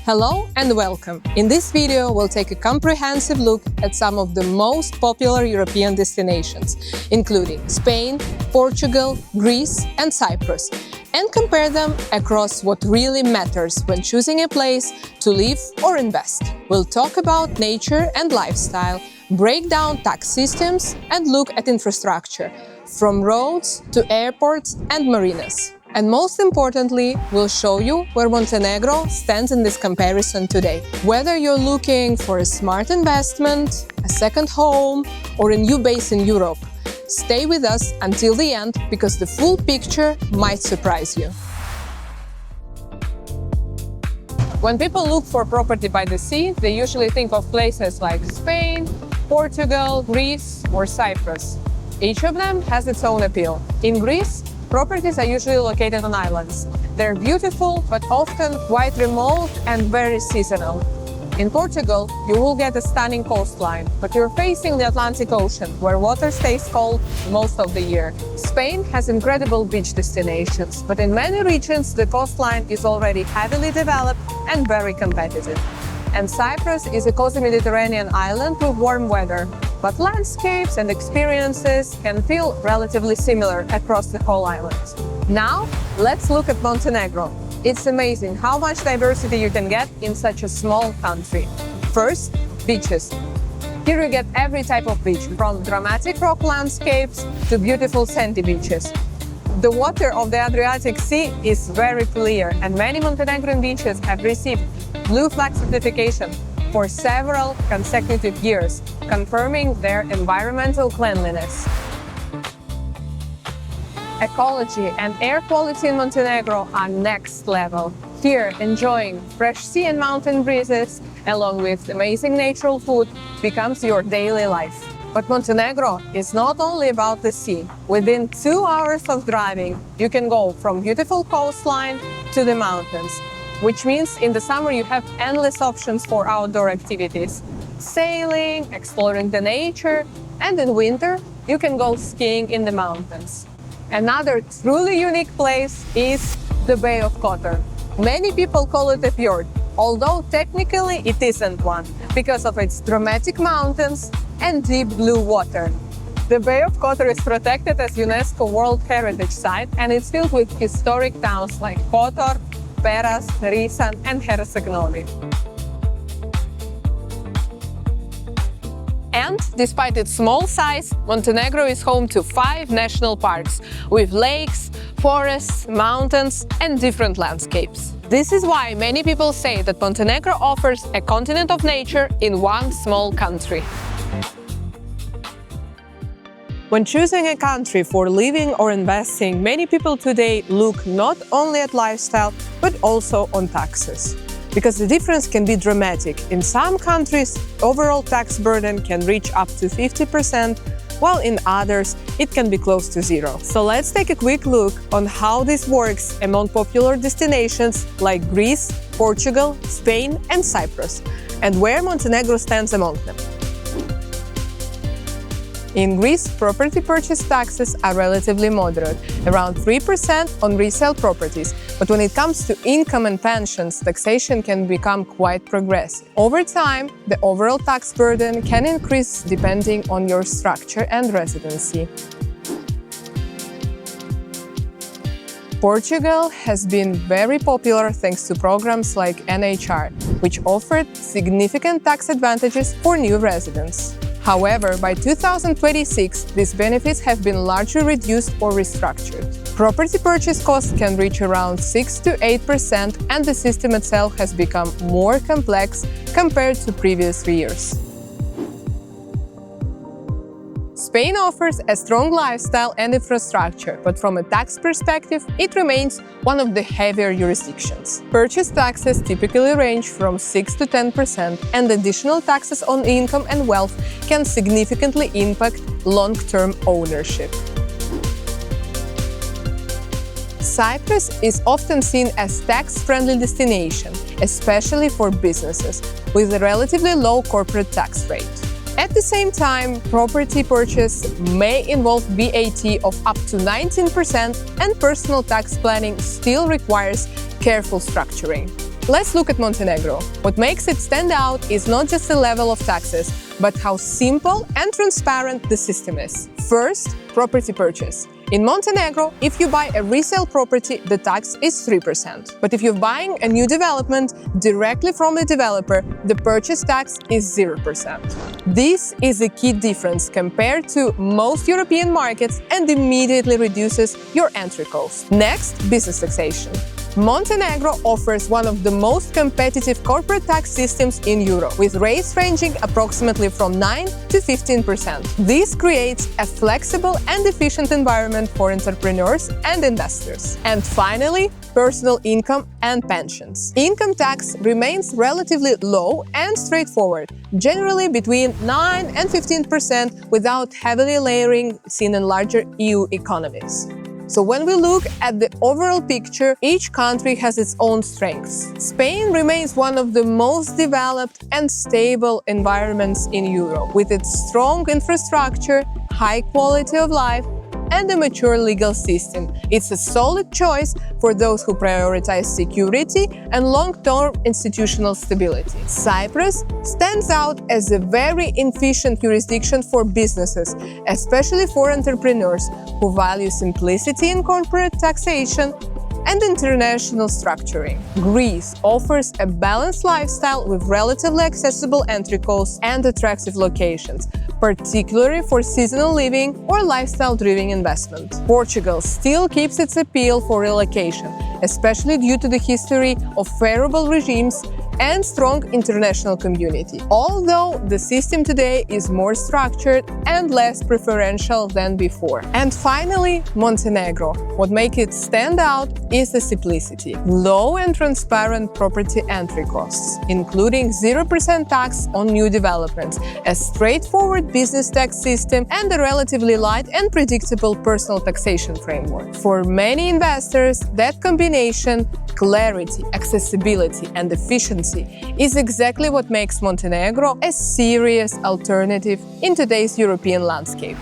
Hello and welcome! In this video, we'll take a comprehensive look at some of the most popular European destinations, including Spain, Portugal, Greece and Cyprus, and compare them across what really matters when choosing a place to live or invest. We'll talk about nature and lifestyle, break down tax systems, and look at infrastructure, from roads to airports and marinas. And most importantly, we'll show you where Montenegro stands in this comparison today. Whether you're looking for a smart investment, a second home, or a new base in Europe, stay with us until the end because the full picture might surprise you. When people look for property by the sea, they usually think of places like Spain, Portugal, Greece, or Cyprus. Each of them has its own appeal. In Greece, properties are usually located on islands. They're beautiful, but often quite remote and very seasonal. In Portugal, you will get a stunning coastline, but you're facing the Atlantic Ocean, where water stays cold most of the year. Spain has incredible beach destinations, but in many regions, the coastline is already heavily developed and very competitive. And Cyprus is a cozy Mediterranean island with warm weather, but landscapes and experiences can feel relatively similar across the whole island. Now, let's look at Montenegro. It's amazing how much diversity you can get in such a small country. First, beaches. Here you get every type of beach, from dramatic rock landscapes to beautiful sandy beaches. The water of the Adriatic Sea is very clear, and many Montenegrin beaches have received Blue Flag certification for several consecutive years, confirming their environmental cleanliness. Ecology and air quality in Montenegro are next level. Here, enjoying fresh sea and mountain breezes, along with amazing natural food, becomes your daily life. But Montenegro is not only about the sea. Within 2 hours of driving, you can go from beautiful coastline to the mountains, which means in the summer you have endless options for outdoor activities. Sailing, exploring the nature, and in winter, you can go skiing in the mountains. Another truly unique place is the Bay of Kotor. Many people call it a fjord, although technically it isn't one, because of its dramatic mountains and deep blue water. The Bay of Kotor is protected as UNESCO World Heritage Site, and it's filled with historic towns like Kotor, Peras, Risan, and Herceg-Novi. And despite its small size, Montenegro is home to 5 national parks with lakes, forests, mountains, and different landscapes. This is why many people say that Montenegro offers a continent of nature in one small country. When choosing a country for living or investing, many people today look not only at lifestyle, but also on taxes. Because the difference can be dramatic. In some countries, overall tax burden can reach up to 50%, while in others, it can be close to zero. So let's take a quick look on how this works among popular destinations like Greece, Portugal, Spain, and Cyprus, and where Montenegro stands among them. In Greece, property purchase taxes are relatively moderate, around 3% on resale properties. But when it comes to income and pensions, taxation can become quite progressive. Over time, the overall tax burden can increase depending on your structure and residency. Portugal has been very popular thanks to programs like NHR, which offered significant tax advantages for new residents. However, by 2026, these benefits have been largely reduced or restructured. Property purchase costs can reach around 6 to 8%, and the system itself has become more complex compared to previous years. Spain offers a strong lifestyle and infrastructure, but from a tax perspective, it remains one of the heavier jurisdictions. Purchase taxes typically range from 6 to 10%, and additional taxes on income and wealth can significantly impact long-term ownership. Cyprus is often seen as a tax-friendly destination, especially for businesses, with a relatively low corporate tax rate. At the same time, property purchase may involve VAT of up to 19%, and personal tax planning still requires careful structuring. Let's look at Montenegro. What makes it stand out is not just the level of taxes, but how simple and transparent the system is. First, property purchase. In Montenegro, if you buy a resale property, the tax is 3%. But if you're buying a new development directly from the developer, the purchase tax is 0%. This is a key difference compared to most European markets and immediately reduces your entry cost. Next, business taxation. Montenegro offers one of the most competitive corporate tax systems in Europe, with rates ranging approximately from 9 to 15%. This creates a flexible and efficient environment for entrepreneurs and investors. And finally, personal income and pensions. Income tax remains relatively low and straightforward, generally between 9 and 15% without heavily layering seen in larger EU economies. So when we look at the overall picture, each country has its own strengths. Spain remains one of the most developed and stable environments in Europe, with its strong infrastructure, high quality of life, and a mature legal system. It's a solid choice for those who prioritize security and long-term institutional stability. Cyprus stands out as a very efficient jurisdiction for businesses, especially for entrepreneurs who value simplicity in corporate taxation and international structuring. Greece offers a balanced lifestyle with relatively accessible entry costs and attractive locations, particularly for seasonal living or lifestyle-driven investment. Portugal still keeps its appeal for relocation, especially due to the history of favorable regimes and strong international community, although the system today is more structured and less preferential than before. And finally, Montenegro. What makes it stand out is the simplicity. Low and transparent property entry costs, including 0% tax on new developments, a straightforward business tax system, and a relatively light and predictable personal taxation framework. For many investors, that combination, clarity, accessibility, and efficiency, is exactly what makes Montenegro a serious alternative in today's European landscape.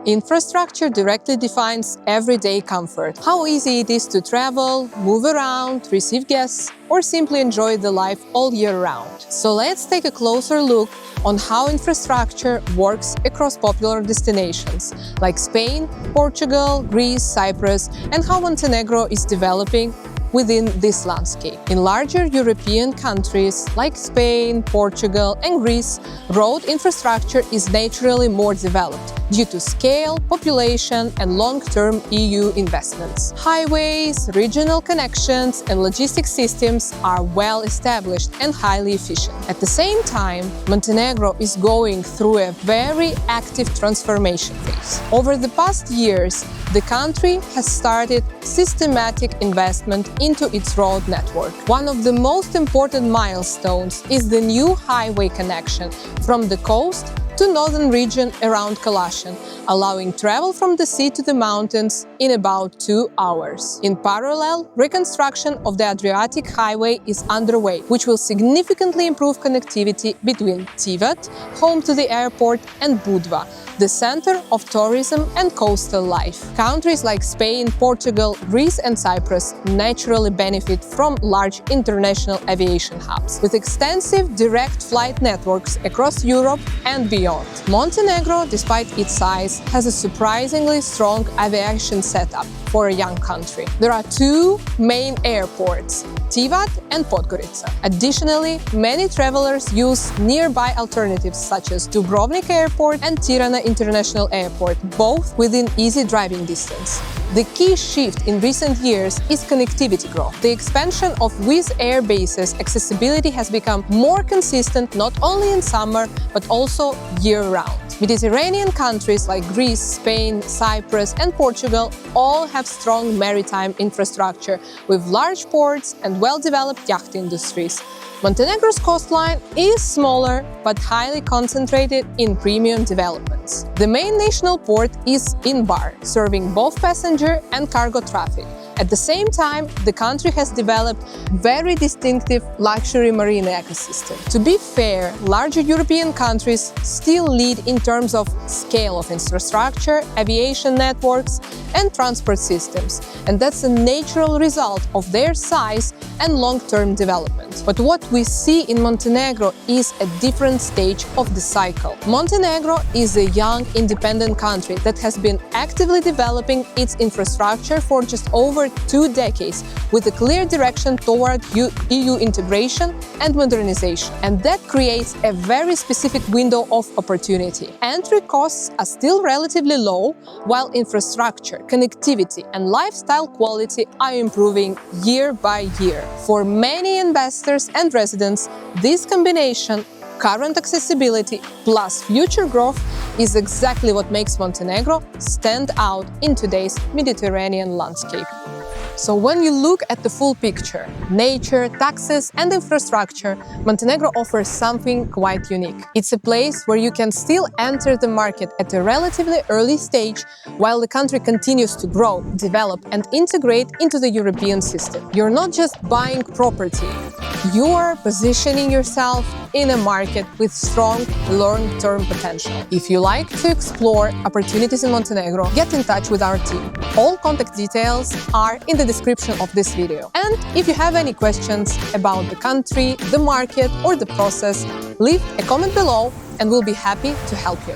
Infrastructure directly defines everyday comfort. How easy it is to travel, move around, receive guests, or simply enjoy the life all year round. So let's take a closer look on how infrastructure works across popular destinations like Spain, Portugal, Greece, Cyprus, and how Montenegro is developing within this landscape. In larger European countries like Spain, Portugal, and Greece, road infrastructure is naturally more developed due to scale, population, and long-term EU investments. Highways, regional connections, and logistics systems are well established and highly efficient. At the same time, Montenegro is going through a very active transformation phase. Over the past years, the country has started systematic investment into its road network. One of the most important milestones is the new highway connection from the coast to northern region around Kalashin, allowing travel from the sea to the mountains in about 2 hours. In parallel, reconstruction of the Adriatic Highway is underway, which will significantly improve connectivity between Tivat, home to the airport, and Budva, the center of tourism and coastal life. Countries like Spain, Portugal, Greece, and Cyprus naturally benefit from large international aviation hubs, with extensive direct flight networks across Europe and beyond. Montenegro, despite its size, has a surprisingly strong aviation setup for a young country. There are 2 main airports, Tivat and Podgorica. Additionally, many travelers use nearby alternatives such as Dubrovnik Airport and Tirana International Airport, both within easy driving distance. The key shift in recent years is connectivity growth. The expansion of Wizz Air bases accessibility has become more consistent not only in summer but also year-round. Mediterranean countries like Greece, Spain, Cyprus, and Portugal all have strong maritime infrastructure with large ports and well-developed yacht industries. Montenegro's coastline is smaller but highly concentrated in premium developments. The main national port is in Bar, serving both passenger and cargo traffic. At the same time, the country has developed very distinctive luxury marine ecosystem. To be fair, larger European countries still lead in terms of scale of infrastructure, aviation networks, and transport systems, and that's a natural result of their size and long-term development. But what we see in Montenegro is a different stage of the cycle. Montenegro is a young, independent country that has been actively developing its infrastructure for just over 2 decades, with a clear direction toward EU integration and modernization. And that creates a very specific window of opportunity. Entry costs are still relatively low, while infrastructure, connectivity, and lifestyle quality are improving year by year. For many investors and residents, this combination, current accessibility plus future growth, is exactly what makes Montenegro stand out in today's Mediterranean landscape. So when you look at the full picture, nature, taxes, and infrastructure, Montenegro offers something quite unique. It's a place where you can still enter the market at a relatively early stage while the country continues to grow, develop, and integrate into the European system. You're not just buying property, you are positioning yourself in a market with strong long-term potential. If you like to explore opportunities in Montenegro, get in touch with our team. All contact details are in the description of this video. And if you have any questions about the country, the market, or the process, leave a comment below and we'll be happy to help you.